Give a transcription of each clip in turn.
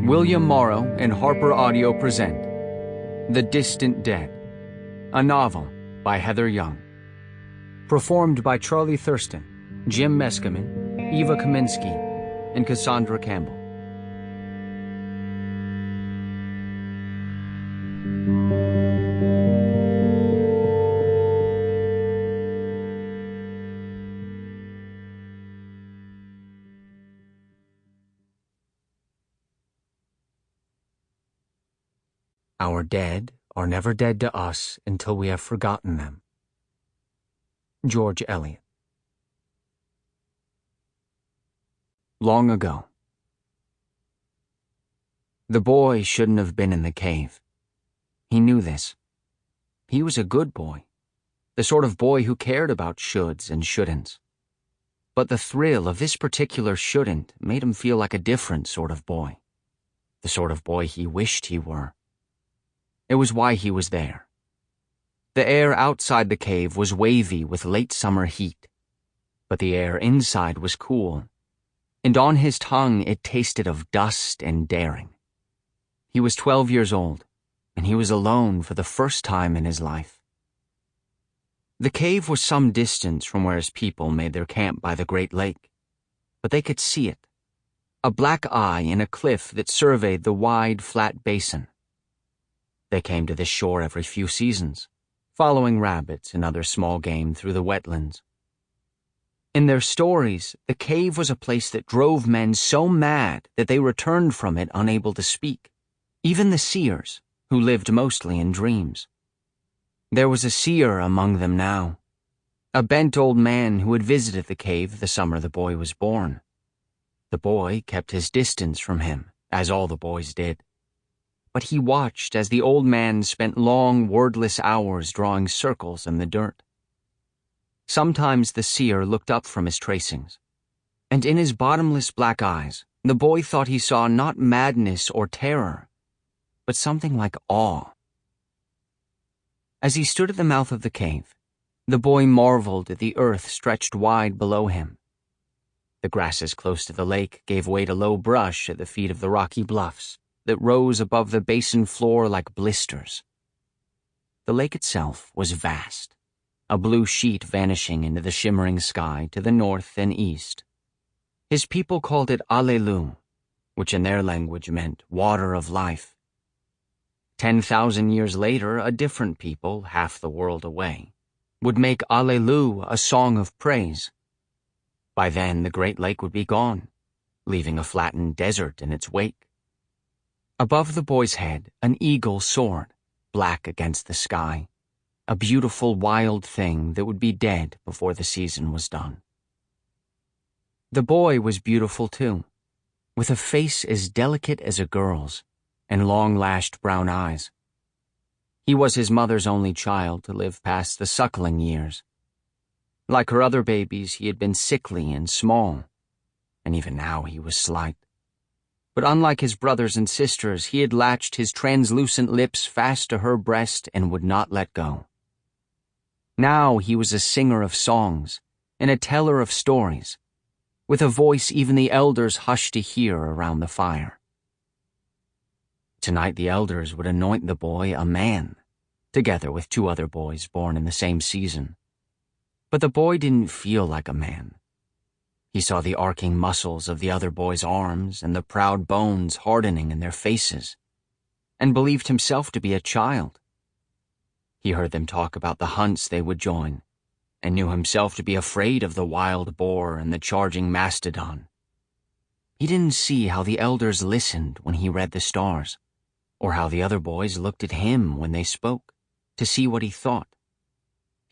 William Morrow and HarperAudio present The Distant Dead, a novel by Heather Young. Performed by Charlie Thurston, Jim Meskimen, Eva Kaminsky, and Cassandra Campbell. Our dead are never dead to us until we have forgotten them. George Eliot. Long ago. The boy shouldn't have been in the cave. He knew this. He was a good boy, the sort of boy who cared about shoulds and shouldn'ts. But the thrill of this particular shouldn't made him feel like a different sort of boy, the sort of boy he wished he were. It was why he was there. The air outside the cave was wavy with late summer heat, but the air inside was cool, and on his tongue it tasted of dust and daring. He was 12 years old, and he was alone for the first time in his life. The cave was some distance from where his people made their camp by the Great Lake, but they could see it, a black eye in a cliff that surveyed the wide, flat basin. They came to this shore every few seasons, following rabbits and other small game through the wetlands. In their stories, the cave was a place that drove men so mad that they returned from it unable to speak, even the seers, who lived mostly in dreams. There was a seer among them now, a bent old man who had visited the cave the summer the boy was born. The boy kept his distance from him, as all the boys did. But he watched as the old man spent long, wordless hours drawing circles in the dirt. Sometimes the seer looked up from his tracings, and in his bottomless black eyes, the boy thought he saw not madness or terror, but something like awe. As he stood at the mouth of the cave, the boy marveled at the earth stretched wide below him. The grasses close to the lake gave way to low brush at the feet of the rocky bluffs that rose above the basin floor like blisters. The lake itself was vast, a blue sheet vanishing into the shimmering sky to the north and east. His people called it Allelu, which in their language meant water of life. 10,000 years later, a different people, half the world away, would make Allelu a song of praise. By then, the Great Lake would be gone, leaving a flattened desert in its wake. Above the boy's head, an eagle soared, black against the sky, a beautiful wild thing that would be dead before the season was done. The boy was beautiful too, with a face as delicate as a girl's and long-lashed brown eyes. He was his mother's only child to live past the suckling years. Like her other babies, he had been sickly and small, and even now he was slight. But unlike his brothers and sisters, he had latched his translucent lips fast to her breast and would not let go. Now he was a singer of songs and a teller of stories, with a voice even the elders hushed to hear around the fire. Tonight the elders would anoint the boy a man, together with 2 other boys born in the same season. But the boy didn't feel like a man. He saw the arcing muscles of the other boys' arms and the proud bones hardening in their faces, and believed himself to be a child. He heard them talk about the hunts they would join, and knew himself to be afraid of the wild boar and the charging mastodon. He didn't see how the elders listened when he read the stars, or how the other boys looked at him when they spoke, to see what he thought.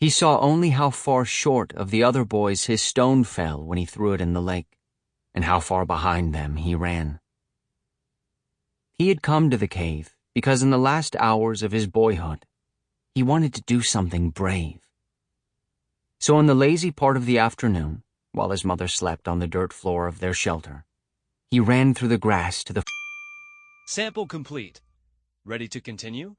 He saw only how far short of the other boys his stone fell when he threw it in the lake, and how far behind them he ran. He had come to the cave because in the last hours of his boyhood, he wanted to do something brave. So in the lazy part of the afternoon, while his mother slept on the dirt floor of their shelter, he ran through the grass to the... Sample complete. Ready to continue?